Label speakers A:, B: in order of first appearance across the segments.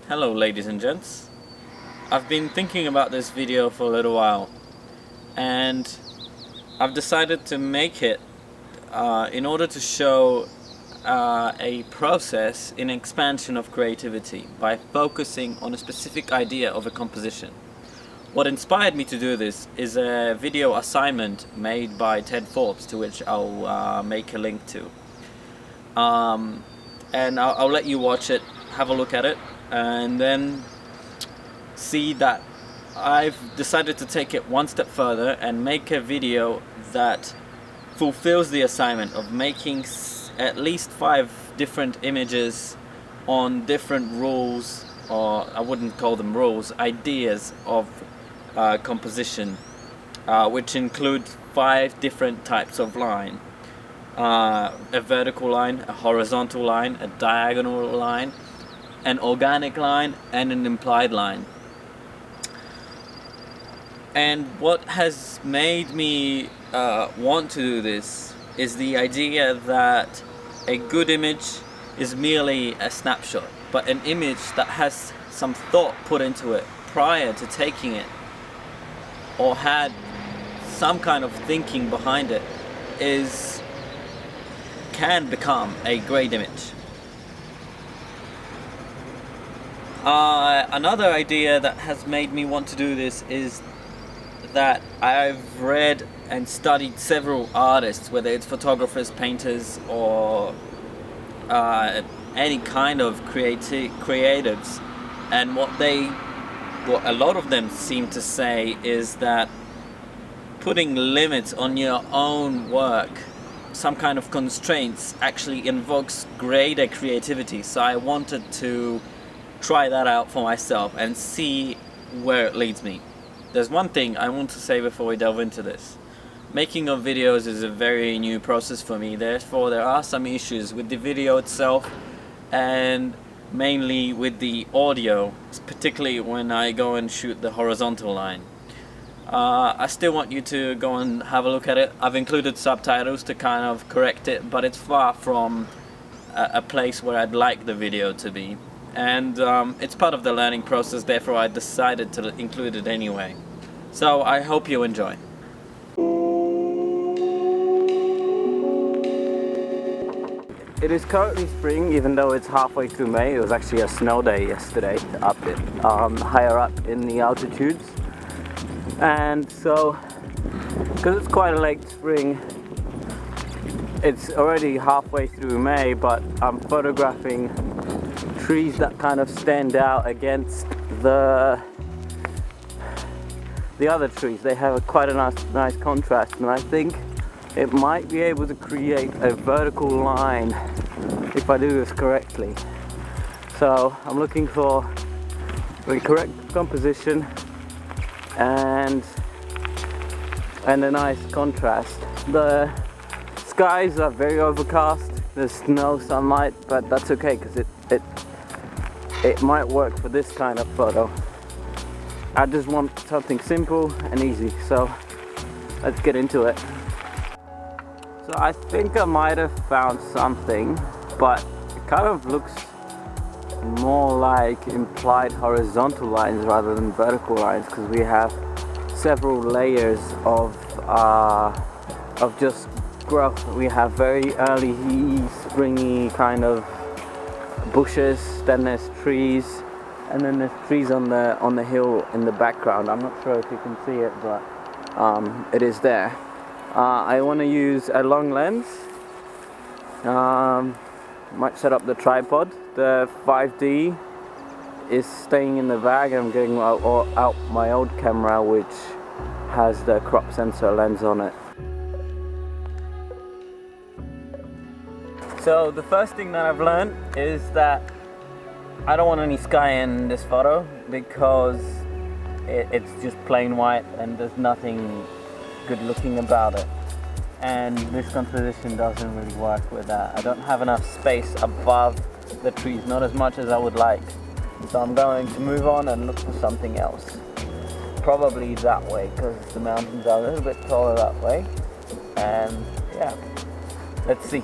A: Hello ladies and gents. I've been thinking about this video for a little while and I've decided to make it in order to show a process in expansion of creativity by focusing on a specific idea of a composition. What inspired me to do this is a video assignment made by Forbes, to which I'll make a link to. And I'll let you watch it, have a look at it, and then see that I've decided to take it one step further and make a video that fulfills the assignment of making at least 5 different images on different rules, or I wouldn't call them rules, ideas of composition, which include 5 different types of line. A vertical line, a horizontal line, a diagonal line, an organic line, and an implied line. And what has made me want to do this is the idea that a good image is merely a snapshot, but an image that has some thought put into it prior to taking it, or had some kind of thinking behind it, can become a great image. Another idea that has made me want to do this is that I've read and studied several artists, whether it's photographers, painters, or any kind of creatives, and what a lot of them seem to say is that putting limits on your own work, some kind of constraints, actually invokes greater creativity. So I wanted to try that out for myself and see where it leads me. There's one thing I want to say before we delve into this. Making of videos is a very new process for me, therefore there are some issues with the video itself and mainly with the audio, particularly when I go and shoot the horizontal line. I still want you to go and have a look at it. I've included subtitles to kind of correct it, but it's far from a place where I'd like the video to be. And it's part of the learning process, therefore I decided to include it anyway. So I hope you enjoy.
B: It is currently spring, even though it's halfway through May. It was actually a snow day yesterday higher up in the altitudes. And so, because it's quite a late spring, it's already halfway through May, but I'm photographing trees that kind of stand out against the other trees. They have quite a nice contrast, and I think it might be able to create a vertical line if I do this correctly. So I'm looking for the correct composition and a nice contrast. The skies are very overcast. There's no sunlight, but that's okay because it might work for this kind of photo. I just want something simple and easy, so let's get into it. So I think I might have found something, but it kind of looks more like implied horizontal lines rather than vertical lines, because we have several layers of just growth. We have very early springy kind of bushes, then there's trees, and then there's trees on the hill in the background. I'm not sure if you can see it, but it is there. I want to use a long lens. Might set up the tripod. The 5D is staying in the bag. I'm getting out my old camera, which has the crop sensor lens on it. So the first thing that I've learned is that I don't want any sky in this photo because it's just plain white and there's nothing good looking about it. And this composition doesn't really work with that. I don't have enough space above the trees, not as much as I would like. So I'm going to move on and look for something else. Probably that way, because the mountains are a little bit taller that way. And yeah, let's see.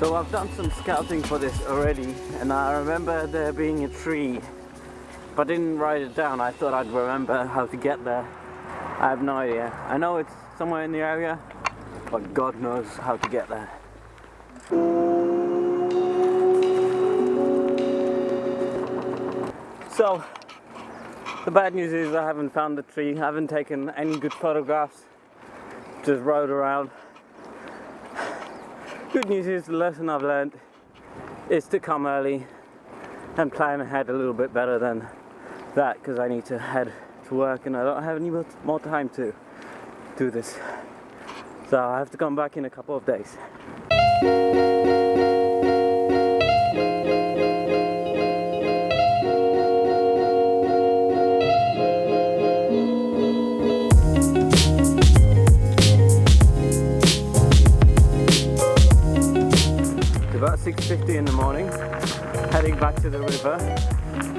B: So I've done some scouting for this already, and I remember there being a tree. If I didn't write it down, I thought I'd remember how to get there. I have no idea. I know it's somewhere in the area, but God knows how to get there. So, the bad news is I haven't found the tree, I haven't taken any good photographs, just rode around. Good news is the lesson I've learned is to come early and plan ahead a little bit better than that, because I need to head to work and I don't have any more time to do this. So I have to come back in a couple of days. About 6:50 in the morning, heading back to the river.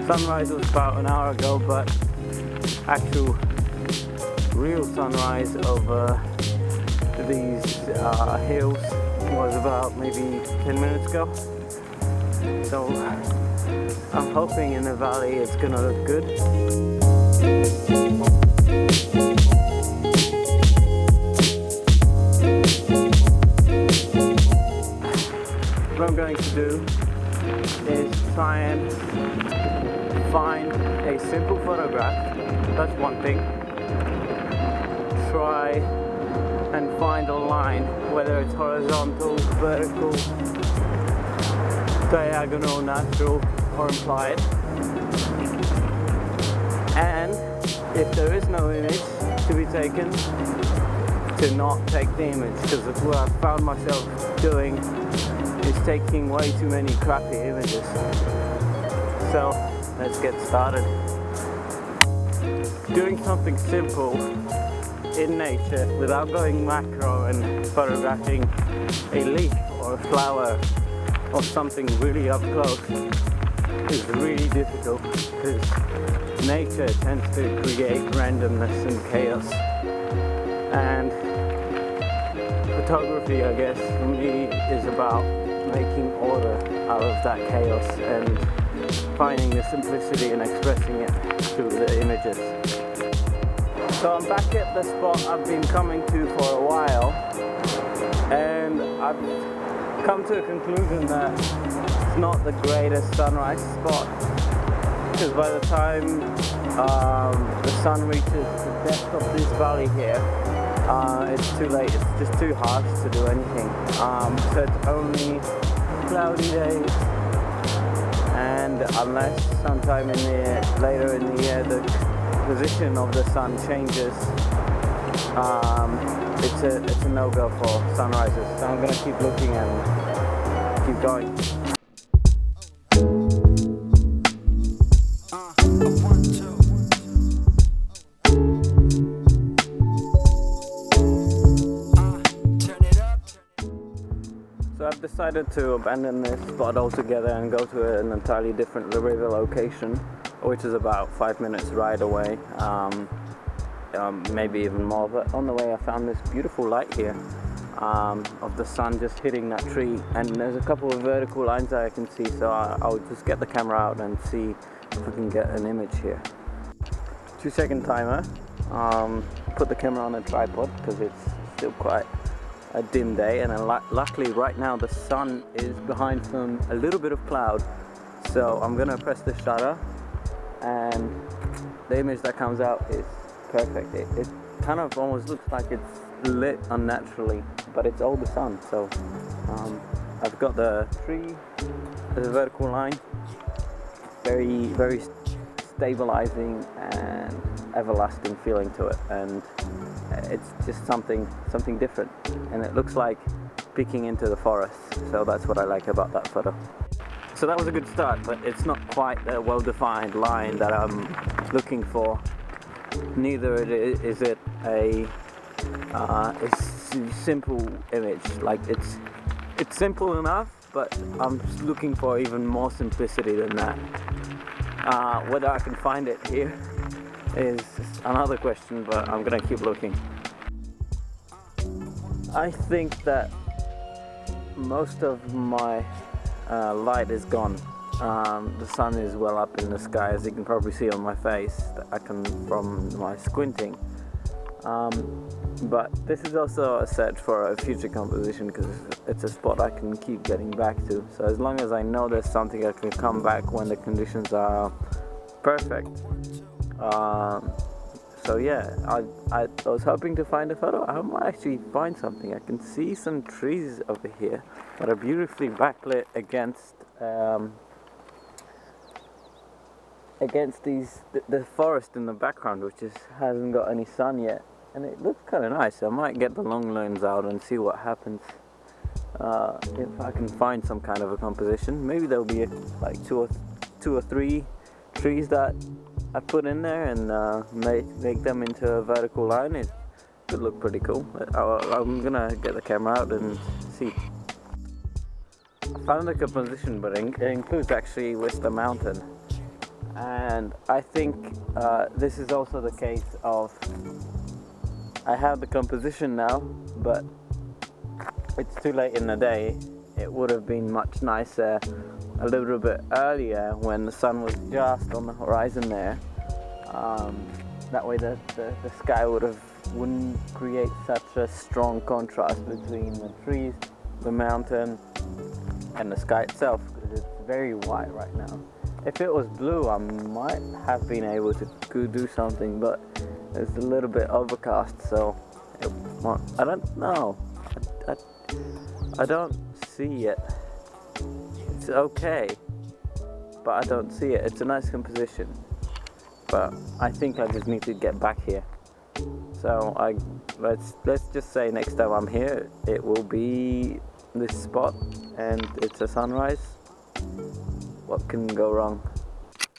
B: Sunrise was about an hour ago, but actual real sunrise over these hills was about maybe 10 minutes ago. So I'm hoping in the valley it's gonna look good. What I'm going to do is try and find a simple photograph. That's one thing. Try and find a line, whether it's horizontal, vertical, diagonal, natural, or implied. And if there is no image to be taken, to not take the image, because that's what I've found myself doing, is taking way too many crappy images. So let's get started. Doing something simple in nature without going macro and photographing a leaf or a flower or something really up close is really difficult, because nature tends to create randomness and chaos, and photography, I guess, for me is about making order out of that chaos and finding the simplicity and expressing it through the images. So I'm back at the spot I've been coming to for a while, and I've come to a conclusion that it's not the greatest sunrise spot, because by the time the sun reaches the depth of this valley here, it's too late, it's just too harsh to do anything. So it's only cloudy days, and unless sometime later in the year the position of the sun changes, it's a no-go for sunrises. So I'm going to keep looking and keep going. So I've decided to abandon this spot altogether and go to an entirely different river location, which is about 5 minutes ride away, maybe even more. But on the way I found this beautiful light here of the sun just hitting that tree, and there's a couple of vertical lines that I can see, so I'll just get the camera out and see if we can get an image here. 2-second timer. Put the camera on a tripod because it's still quite a dim day, and luckily right now the sun is behind a little bit of cloud, so I'm gonna press the shutter and the image that comes out is perfect. It kind of almost looks like it's lit unnaturally, but it's all the sun. So I've got the tree as a vertical line, very very stabilizing and everlasting feeling to it, and it's just something different, and it looks like peeking into the forest. So that's what I like about that photo. So that was a good start, but it's not quite the well-defined line that I'm looking for. Neither is it a simple image. Like it's simple enough, but I'm just looking for even more simplicity than that. Whether I can find it here is another question, but I'm gonna keep looking. I think that most of my light is gone. The sun is well up in the sky, as you can probably see on my face. From my squinting. But this is also a search for a future composition because it's a spot I can keep getting back to. So as long as I know there's something I can come back when the conditions are perfect. So yeah, I was hoping to find a photo. I might actually find something. I can see some trees over here that are beautifully backlit against the forest in the background, which hasn't got any sun yet. And it looks kind of nice. I might get the long lens out and see what happens if I can find some kind of a composition. Maybe there'll be like two or three trees that I put in there and make them into a vertical line. It could look pretty cool. I'm gonna get the camera out and see. I found the composition, but it includes actually Whistler Mountain. And I think this is also the case of I have the composition now, but it's too late in the day. It would have been much nicer a little bit earlier when the sun was just on the horizon there. That way the sky wouldn't create such a strong contrast between the trees, the mountain, and the sky itself, because it's very white right now. If it was blue, I might have been able to do something, but it's a little bit overcast, so I don't know. I don't see it. It's okay, but I don't see it. It's a nice composition, but I think I just need to get back here. So let's just say next time I'm here, it will be this spot, and it's a sunrise. What can go wrong?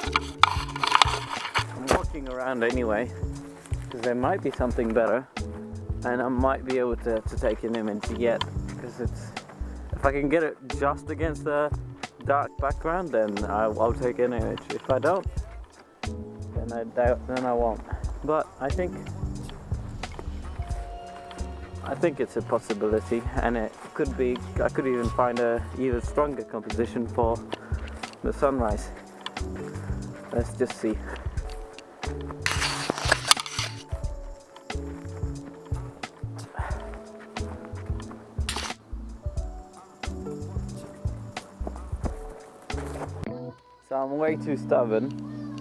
B: I'm walking around anyway, because there might be something better, and I might be able to take an image yet, because if I can get it just against the dark background, then I'll take an image. If I don't, then I won't. But I think it's a possibility, and it could be. I could even find a even stronger composition for the sunrise. Let's just see. So I'm way too stubborn,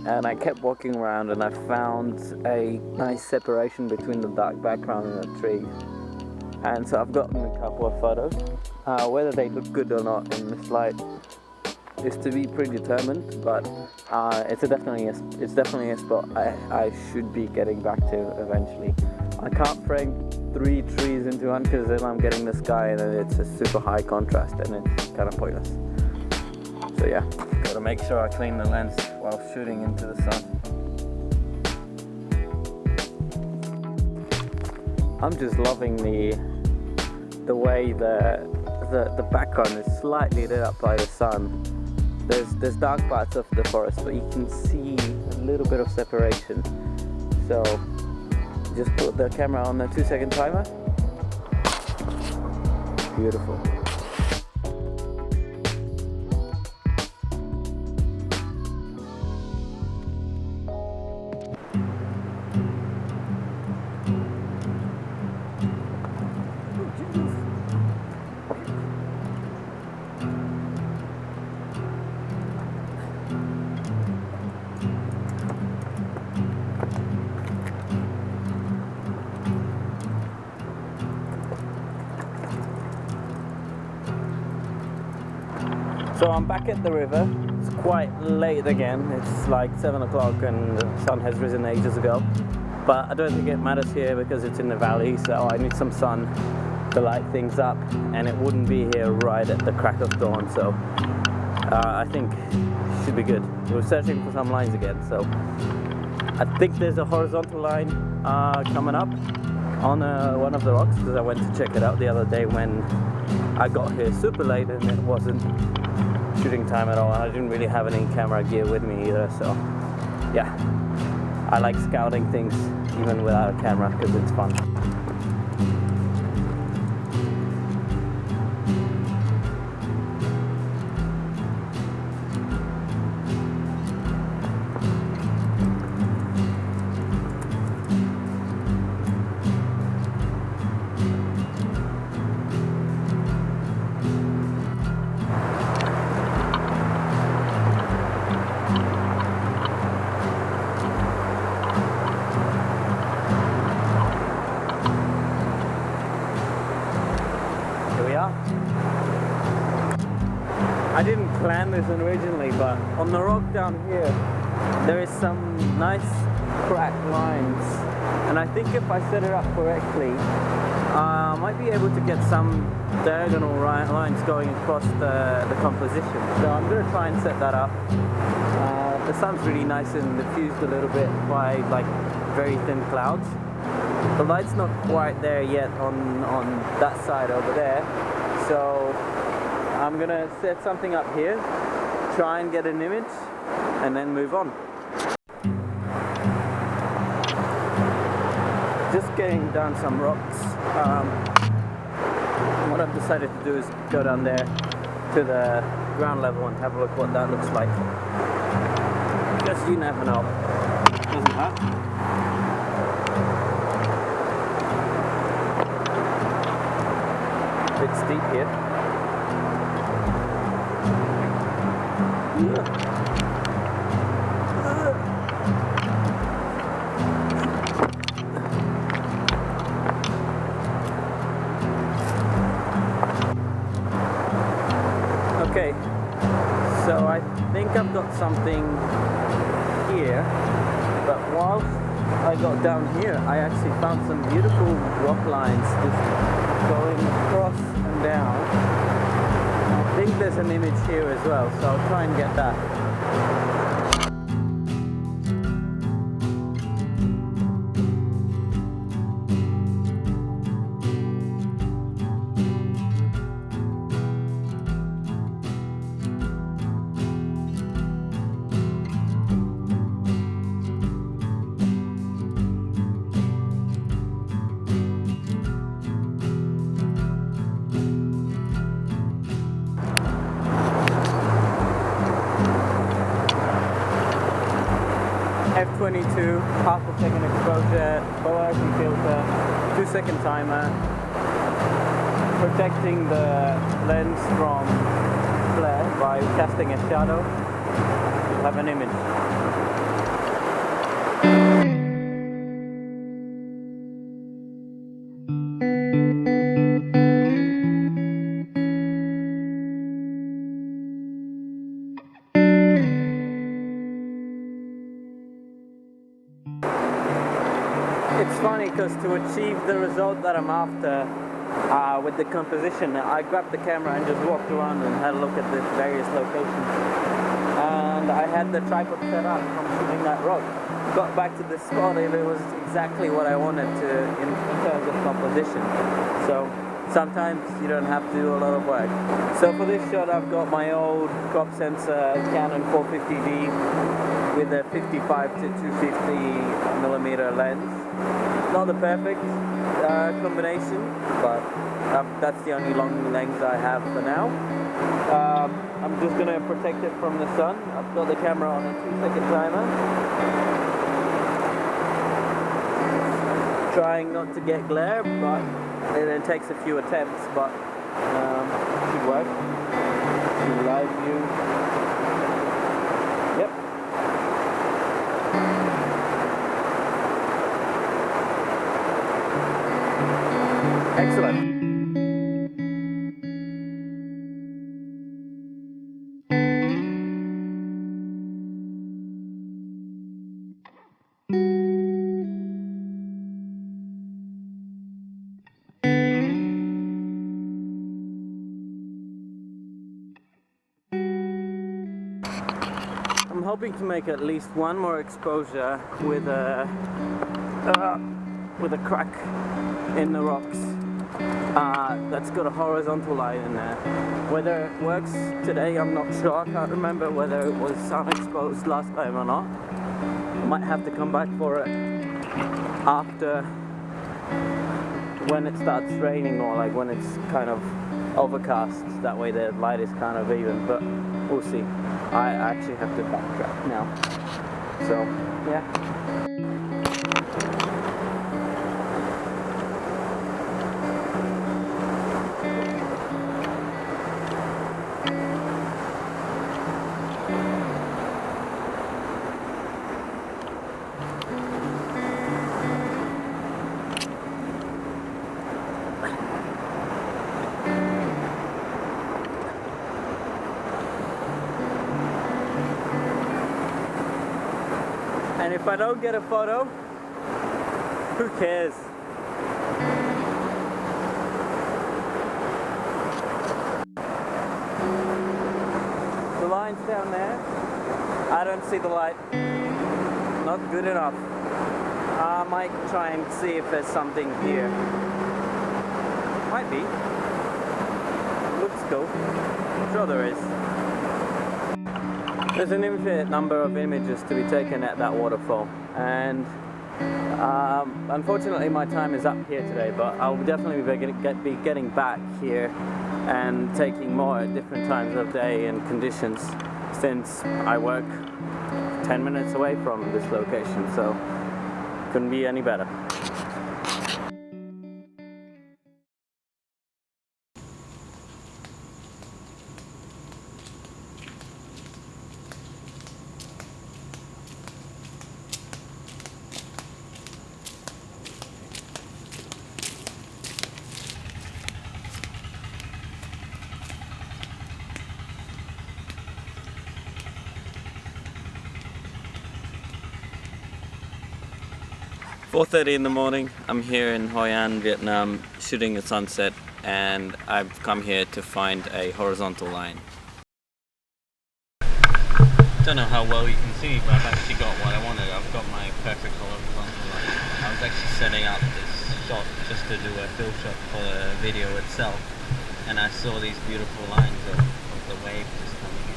B: and I kept walking around, and I found a nice separation between the dark background and the tree. And so I've gotten a couple of photos. Whether they look good or not in this light is to be predetermined, but it's definitely a spot I should be getting back to eventually. I can't frame 3 trees into one, because then I'm getting the sky and it's a super high contrast, and it's kind of pointless. So yeah, gotta make sure I clean the lens while shooting into the sun. I'm just loving the way the background is slightly lit up by the sun. There's dark parts of the forest, but you can see a little bit of separation. So just put the camera on the 2-second timer. Beautiful. So I'm back at the river. It's quite late again. It's like 7 o'clock and the sun has risen ages ago. But I don't think it matters here because it's in the valley, so I need some sun to light things up, and it wouldn't be here right at the crack of dawn, so I think it should be good. We're searching for some lines again, so I think there's a horizontal line coming up on one of the rocks, because I went to check it out the other day when I got here super late and it wasn't shooting time at all, and I didn't really have any camera gear with me either, so yeah, I like scouting things even without a camera because it's fun. this originally, but on the rock down here there is some nice cracked lines, and I think if I set it up correctly, I might be able to get some diagonal lines going across the composition. So I'm going to try and set that up. The sun's really nice and diffused a little bit by like very thin clouds. The light's not quite there yet on that side over there, so I'm going to set something up here, try and get an image, and then move on. Just getting down some rocks. What I've decided to do is go down there to the ground level and have a look what that looks like. Because you never know. Doesn't hurt. A bit steep here. Okay, so I think I've got something here, but whilst I got down here, I actually found some beautiful rock lines just going across and down. I think there's an image here as well, so I'll try and get that. F22, half a second exposure, polarity filter, 2-second timer, protecting the lens from flare by casting a shadow. You'll have an image. It's funny because to achieve the result that I'm after with the composition, I grabbed the camera and just walked around and had a look at the various locations. And I had the tripod set up from shooting that rock. Got back to the spot and it was exactly what I wanted to in terms of composition. So sometimes you don't have to do a lot of work. So for this shot I've got my old crop sensor Canon 450D with a 55 to 250mm lens. Not the perfect combination, but that's the only long lens I have for now. I'm just going to protect it from the sun. I've got the camera on a 2-second timer. Trying not to get glare, but it takes a few attempts, but it should work. Live view. Yep. Excellent. I'm hoping to make at least one more exposure with a crack in the rocks that's got a horizontal line in there. Whether it works today, I'm not sure. I can't remember whether it was sun exposed last time or not. I might have to come back for it after when it starts raining, or like when it's kind of overcast. That way the light is kind of even, but we'll see. I actually have to backtrack now. So, yeah. And if I don't get a photo, who cares? The line's down there. I don't see the light. Not good enough. I might try and see if there's something here. Might be. Looks cool. I'm sure there is. There's an infinite number of images to be taken at that waterfall, and unfortunately my time is up here today, but I'll definitely be getting back here and taking more at different times of day and conditions, since I work 10 minutes away from this location, so couldn't be any better.
A: "4:30 in the morning, I'm here in Hoi An, Vietnam, shooting a sunset, and I've come here to find a horizontal line." Don't know how well you can see, but I've actually got what I wanted. I've got my perfect horizontal line. I was actually setting up this shot just to do a fill shot for the video itself, and I saw these beautiful lines of the wave just coming in.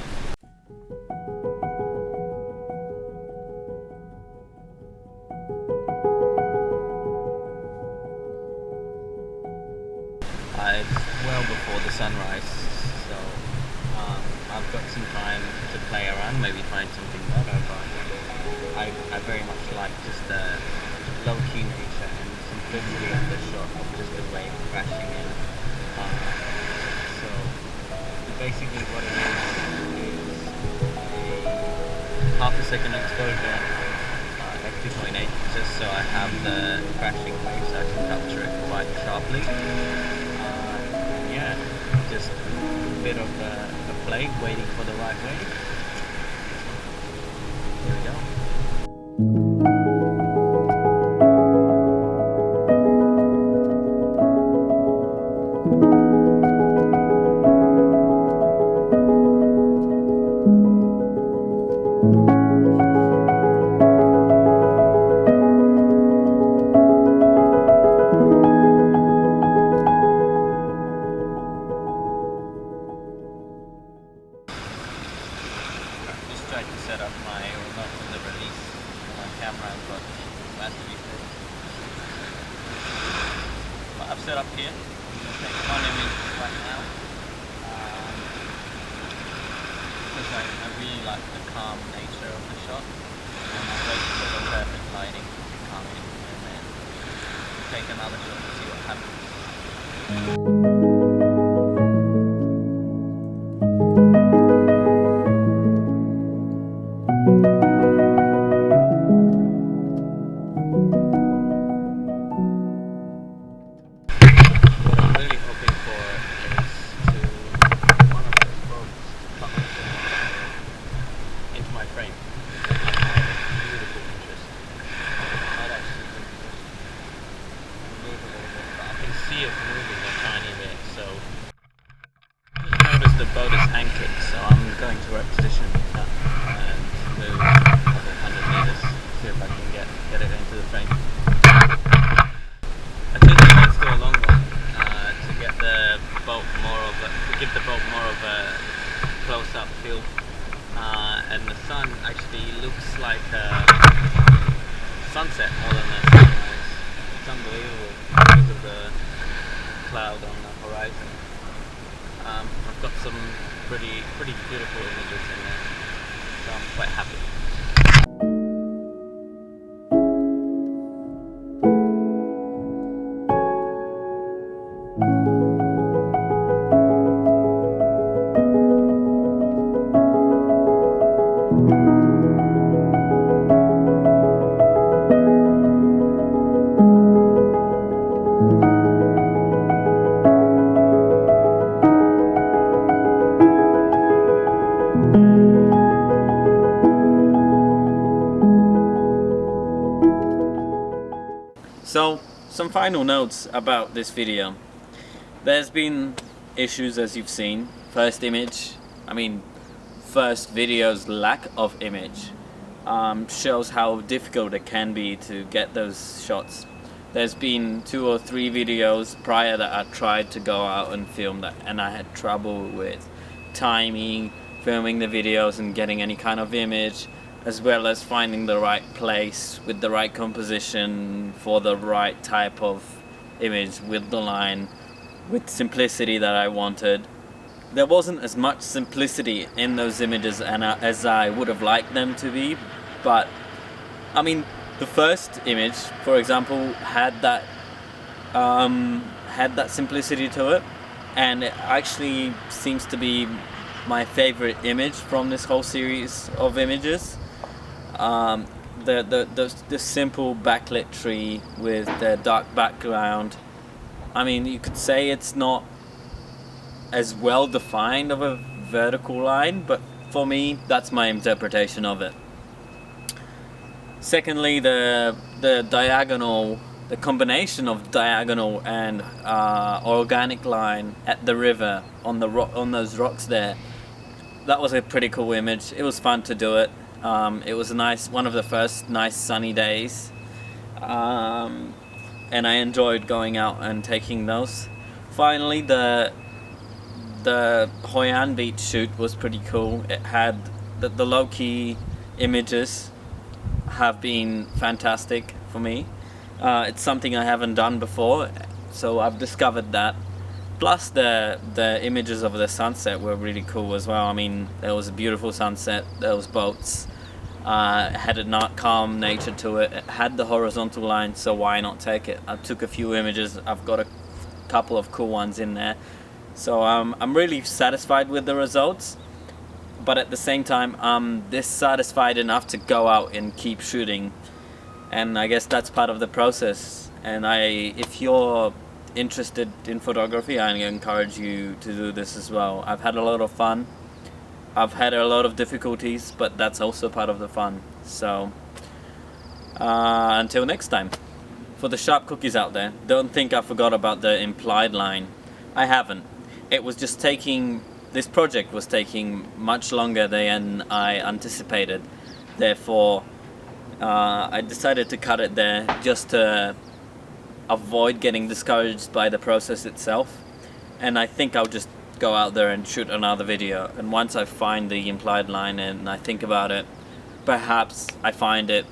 A: It's well before the sunrise, so I've got some time to play around, maybe find something better, but I very much like just the low-key nature and simplicity of the shot of just the wave crashing in. So basically what it is a half a second exposure at 2.8, just so I have the crashing wave so I can capture it quite sharply. Yeah, just a bit of a play, waiting for the right wave. Here we go. Set up my remote for the release of my camera, but battery fit. But I've set up here. I'm going to take one image right now, because I really like the calm nature of the shot, and I'll wait for the perfect lighting to come in and then take another shot to see what happens. See it moving a tiny bit, so just notice the boat is anchored, so I'm going to reposition that and move a couple hundred meters, see if I can get it into the frame. I think let's do a long one to get the boat give the boat more of a close-up feel, and the sun actually looks like a sunset more than a sunrise. It's unbelievable because of the cloud on the horizon. I've got some pretty beautiful images in there, so I'm quite happy. So, some final notes about this video. There's been issues, as you've seen. First video's lack of image shows how difficult it can be to get those shots. There's been 2 or 3 videos prior that I tried to go out and film that, and I had trouble with timing, filming the videos and getting any kind of image, as well as finding the right place with the right composition for the right type of image with the line, with simplicity that I wanted. There wasn't as much simplicity in those images as I would have liked them to be, but I mean, the first image, for example, had that simplicity to it, and it actually seems to be my favorite image from this whole series of images. The simple backlit tree with the dark background. I mean, you could say it's not as well defined of a vertical line, but for me, that's my interpretation of it. Secondly, the diagonal, the combination of diagonal and organic line at the river on those rocks there. That was a pretty cool image. It was fun to do it. It was one of the first nice sunny days, and I enjoyed going out and taking those. Finally, the Hoi An beach shoot was pretty cool. It had the low-key images have been fantastic for me. It's something I haven't done before, so I've discovered that. Plus the images of the sunset were really cool as well. I mean, there was a beautiful sunset, there was boats, it had a calm nature to it, it had the horizontal line, so why not take it? I took a few images, I've got a couple of cool ones in there. So I'm really satisfied with the results, but at the same time I'm dissatisfied enough to go out and keep shooting, and I guess that's part of the process. And if you're interested in photography, I encourage you to do this as well. I've had a lot of fun, I've had a lot of difficulties, but that's also part of the fun. So until next time, for the sharp cookies out there, don't think I forgot about the implied line. I haven't. It was just this project was taking much longer than I anticipated. Therefore, I decided to cut it there just to avoid getting discouraged by the process itself. And I think I'll just go out there and shoot another video. And once I find the implied line and I think about it, perhaps I find it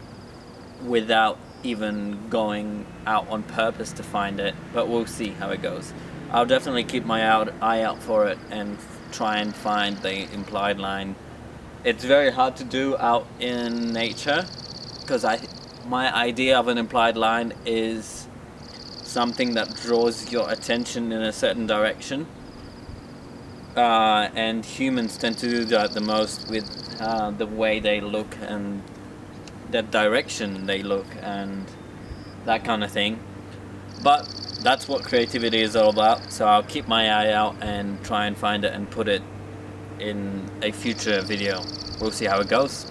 A: without even going out on purpose to find it. But we'll see how it goes. I'll definitely keep my eye out for it and try and find the implied line. It's very hard to do out in nature, because my idea of an implied line is something that draws your attention in a certain direction, and humans tend to do that the most with the way they look and the direction they look and that kind of thing. But that's what creativity is all about, so I'll keep my eye out and try and find it and put it in a future video. We'll see how it goes.